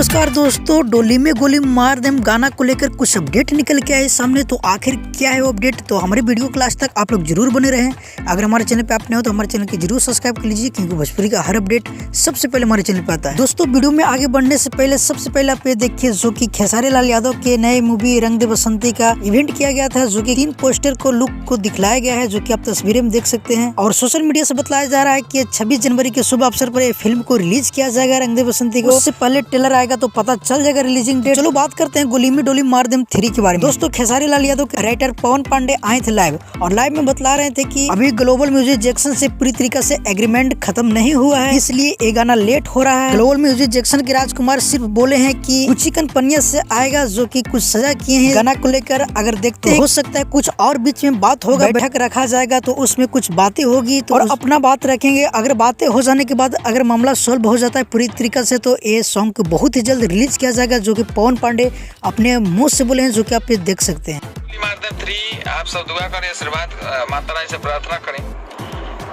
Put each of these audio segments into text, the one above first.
नमस्कार दोस्तों, डोली में गोली मार देम गाना को लेकर कुछ अपडेट निकल के आए सामने। तो आखिर क्या है वो अपडेट, तो हमारे वीडियो क्लास तक आप लोग जरूर बने रहें। अगर हमारे चैनल पे आप नए हो तो हमारे चैनल की जरूर सब्सक्राइब कर लीजिए, क्योंकि भोजपुरी का हर अपडेट सबसे पहले हमारे चैनल पे आता है। दोस्तों वीडियो में आगे बढ़ने से पहले सबसे पहले आप ये देखिए, जो की खेसारी लाल यादव के नए मूवी रंग दे बसंती का इवेंट किया गया था, जो की 3 पोस्टर को लुक को दिखलाया गया है, जो की आप तस्वीरें में देख सकते हैं। और सोशल मीडिया से बताया जा रहा है कि 26 जनवरी के शुभ अवसर पर ये फिल्म को रिलीज किया जाएगा रंग दे बसंती को। उससे पहले ट्रेलर आएगा तो पता चल जाएगा रिलीजिंग डेट। चलो बात करते हैं गोली में डोली मार देम 3 के बारे में। दोस्तों खेसारी लाल यादव के राइटर पवन पांडे आए थे लाइव, और लाइव में बतला रहे थे कि अभी ग्लोबल म्यूजिक जैक्सन से पूरी तरीके से एग्रीमेंट खत्म नहीं हुआ है, इसलिए ये गाना लेट हो रहा है। ग्लोबल म्यूजिक जैक्सन के राजकुमार सिर्फ बोले हैं कि कुछ कंपनियां से आएगा, जो कि कुछ सजा किए हैं गाना को लेकर। अगर देखते हैं हो सकता है कुछ और बीच में बात होगा, बैठक रखा जाएगा तो उसमें कुछ बातें होगी तो और अपना बात रखेंगे। अगर बातें हो जाने के बाद अगर मामला सोल्व हो जाता है पूरी तरीके से, तो ये सॉन्ग बहुत ही जल्द रिलीज किया जाएगा, जो कि पवन पांडे अपने मुंह से बोले हैं, जो कि आप ये देख सकते हैं। माध्यम 3 आप सब दुआ करें, आशीर्वाद माता रानी से प्रार्थना करें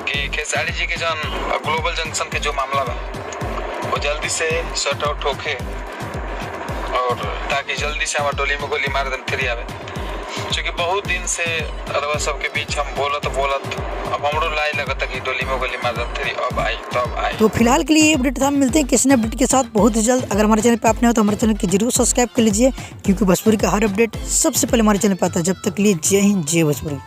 कि खेसारी जी के जो ग्लोबल जंक्शन के जो मामला बा वो जल्दी से सॉर्ट आउट होके, और ताकि जल्दी से हमारे डोली में गोली मार देम 3 आवे। क्योंकि बहुत दिन से अरवा सबके बीच हम बोलत अब हमरो लाई लगता कि डोली में गोली मार देम 3 अब आई तब आई। तो फिलहाल के लिए ये अपडेट था, मिलते हैं किसी अपडेट के साथ बहुत ही जल्द। अगर हमारे चैनल पे आप नए हो तो हमारे चैनल की जरूर सब्सक्राइब कर लीजिए, क्योंकि भोजपुरी का हर अपडेट सबसे पहले हमारे चैनल पे आता है। जब तक लिए जय हिंद, जय भोजपुरी।